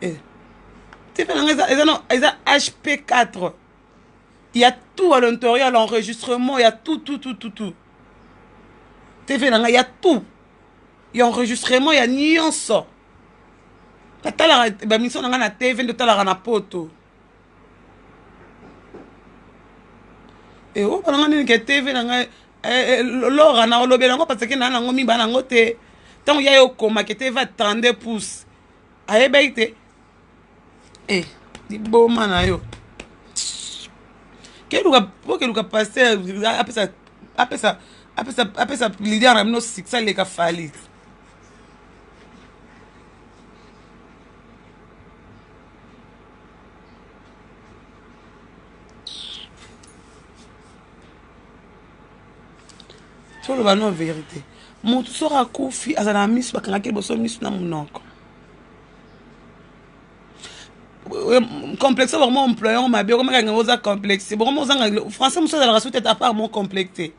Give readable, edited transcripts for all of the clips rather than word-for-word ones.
Eh. TV eza HP4. Il y a tout à l'intérieur, l'enregistrement, il y a tout. TV il y a tout. Il y a enregistrement, il y a nyonso. La mission na TV de talaka na poto. Et oh pendant que TV na lora na olobela ngo parce que na ngo mimba na ngo te. Tant ya yo koma que TV va 32 pouces. Ayeba ite. Eh, di boma na yo. Keluka passer apesa leader na mino siksa leka fali. Tolo ba non vérité. Moto sora kufi azana misu bakangaki boso misu na munoko. Complexe vraiment employeur ma bio comme nga ngoza complexe. Bon mo zanga français muso za la rasu tête à part mon complexé.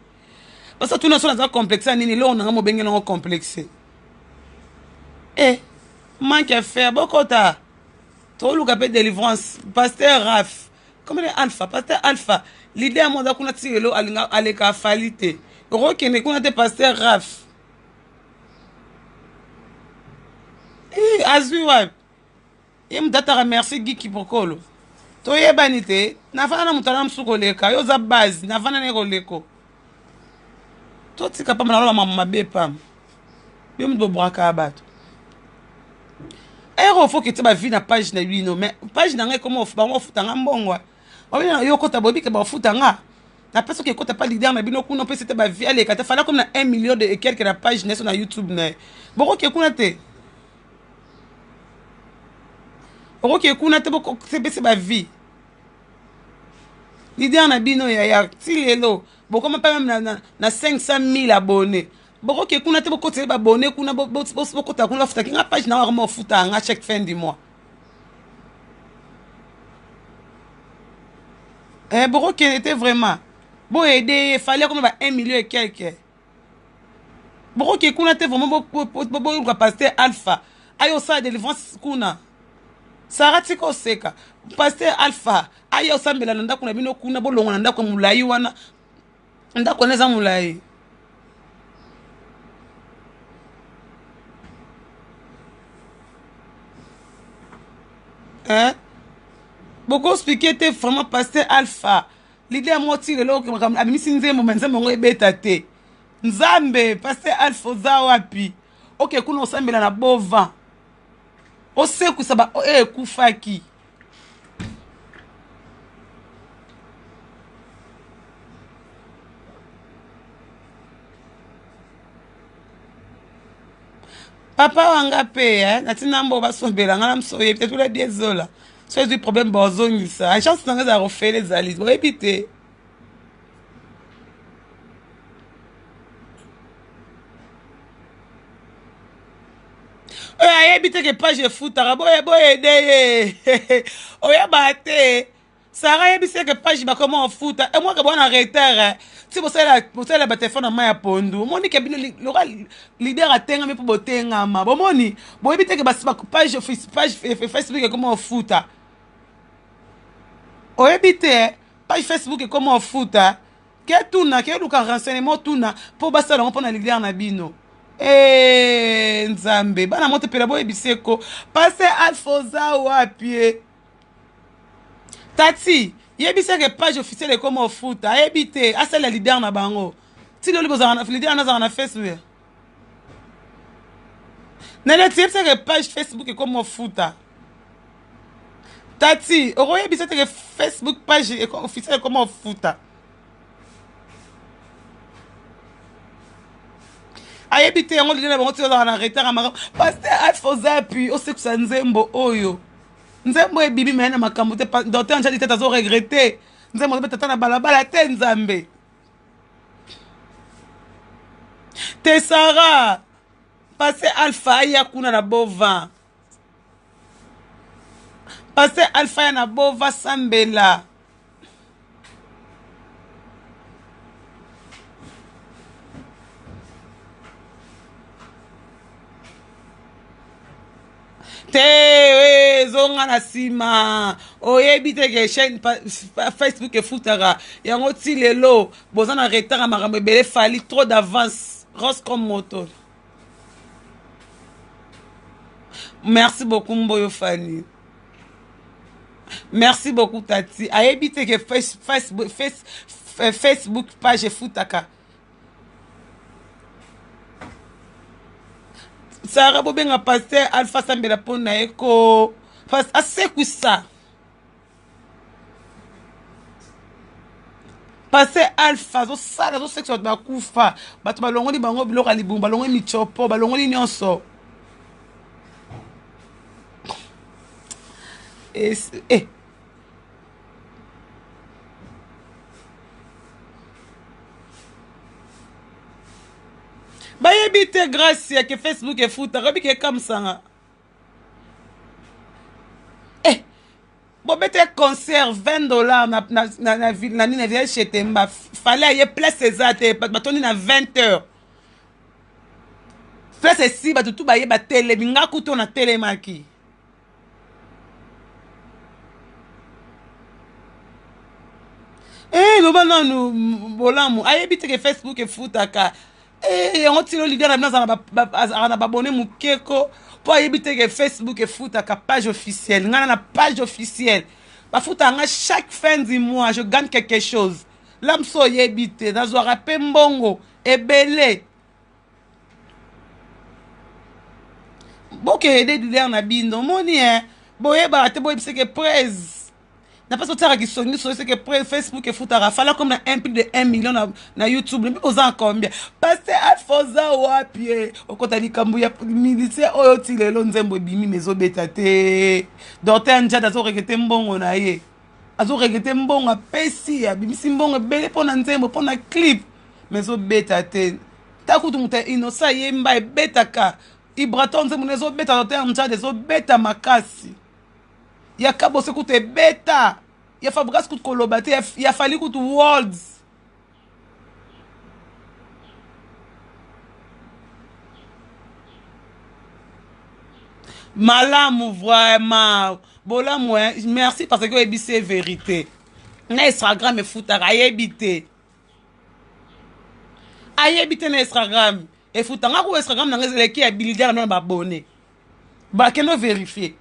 Parce que tout na so na complexé nini lo na mo bengela ngo complexé. Eh, manque à faire bokota. Tolo ka pe délivrance pasteur Raf. Comme les alpha pasteur alpha. L'idée à moi da kuna tirelo alinga aleka falite. Rokene kuna te pasteur Raf. Eh, azui ye mdata remercie Giki Pokolo. Toyebani te, nafana na mutana msukoleka, yo za base, nafana ne koleko. Totika pa mnaloba mama bepa. Yo mdo braka abato. Ero faut que tu ba vie na page na lui no, mais page na ngai comment ba mo futa ngambongwa. Obi yo kota bobi ke ba futa nga. Na personne qui kota pas leader na bino kuno pe c'était ba vie ale kata fala comme na 1 million de et quelques na page na sur na YouTube na. Boko ke kuna te. Ok, kuna te boko c'est ba vie. L'idée na bino ya tilelo. Boko ma pas même na 500 000 abonnés. Boko ke kuna te boko te ba abonné kuna boko ta kuna futa kinga page na wa futa nga chaque fin du mois. Eh boko ke était vraiment bon aider fallait comme ba 1 million et quelques. Boko ke kuna te vraiment boko passer alpha. Ayo ça délivrance kuna. Sarati ko seka pasteur alpha aya osambela na ndako na bino kuna bolongo na ndako mulai wana ndako neza mulai hein boko expliquer te vraiment pasteur alpha l'idée à moi tire lo que amisi nzembo manzembo ngo ebeta te nzambe pasteur alpha za wapi OK kuna osambela na bova oseku saba kufaki papa wanga pe natina mbo basombela ngana msoye peut-être la désolé so du problème bozongisa a chance nanga za refaire les alices bo ebité ayebite ke page efutaka boyede oya bate Sarah yebise ke page bakoma ofuta et moi ke bona retard si bosala batelefone na maya pondu omoni ke bino leader atengami mpo botengama bomoni boyebite ke page Facebook ekoma ofuta oyebite page Facebook ekoma ofuta ke tuna ke luka renseignement tuna mpo basala ngo mpona leader na bino nzambe bana moto pela boye biseko passe alfoza wapi tati yebise ke page officielle comme ofuta ayebite asala leader na bango ti loli bozana leader na na Facebook nene ti yebise ke page Facebook comme ofuta tati oro yebise ke Facebook page officielle comme ofuta ayebite yango lile na bango ti ozala na retard amaka paster alfoza puis osekusa nzembo oyo nzembo ebibi mene na makambo te docteur njali tete azoregrete nzembo ozobe tata na balabala te nzambe te Sara paster alpha aya kuna na bova paster alpha ya na bova sambela te nga na nsima oyebi te ke chaîne Facebook efutaka yango ti lelo boza na retard ya makambo ebele fali trop d'avance rose comme moto. Merci beaucoup Mboyo Fanny. Merci beaucoup Tati. Ayebi te ke Facebook page efutaka. Sarah Bobenga pasteur Alpha Sambela pona eko parce asekusa pasteur Alpha zo sala zo sexe ba kufa bato balongoli bango biloko libumba balongoli michopo balongoli nyonso bayebi te grâce ya ke Facebook efuta rabi ke kamsanga bobete concert $20 na nini via chez Temba fallait aye place eza te batoni na 20h place esi bato tu baye batelemi nga kuto na telemaki loba nanu bolamu ayebi te ke Facebook efutaka yango tilo lidia na bino aza na babone mukeko po ayebi te ke Facebook efutaka page officielle ngana na page officielle bafuta nga chaque fin du mois je gagne quelque chose lamso oyebi te nazwaka mpe mbongo ebele bokende lidia na bino moni boyebaka te boyebisa ke praise n'a pas sorti à qui sonne c'est que Facebook et foutara fallait comme un plus de 1 million na YouTube mais aux en combien parce que Alphosa wapi au côté du Kambuya militaire oyo ti lelo nzembo bimi mezo betate docteur njada zo regete mbongo na ye azo regete mbongo pesi ya bimisi mbongo bele pona nzembo pona clip mezo betate takutu muta inosa yemba betaka ibraton nzembo nezo beta docteur njada zo beta makasi ya kabo se kute beta ya fabrikas kute kolobate ya fali kute worlds malamu vraiment bolamu merci parce que oyebi c'est vérité na Instagram efutaka ayebite na Instagram efutanga ko Instagram na ngezeleki ya bilidara na babone ba keno vérifier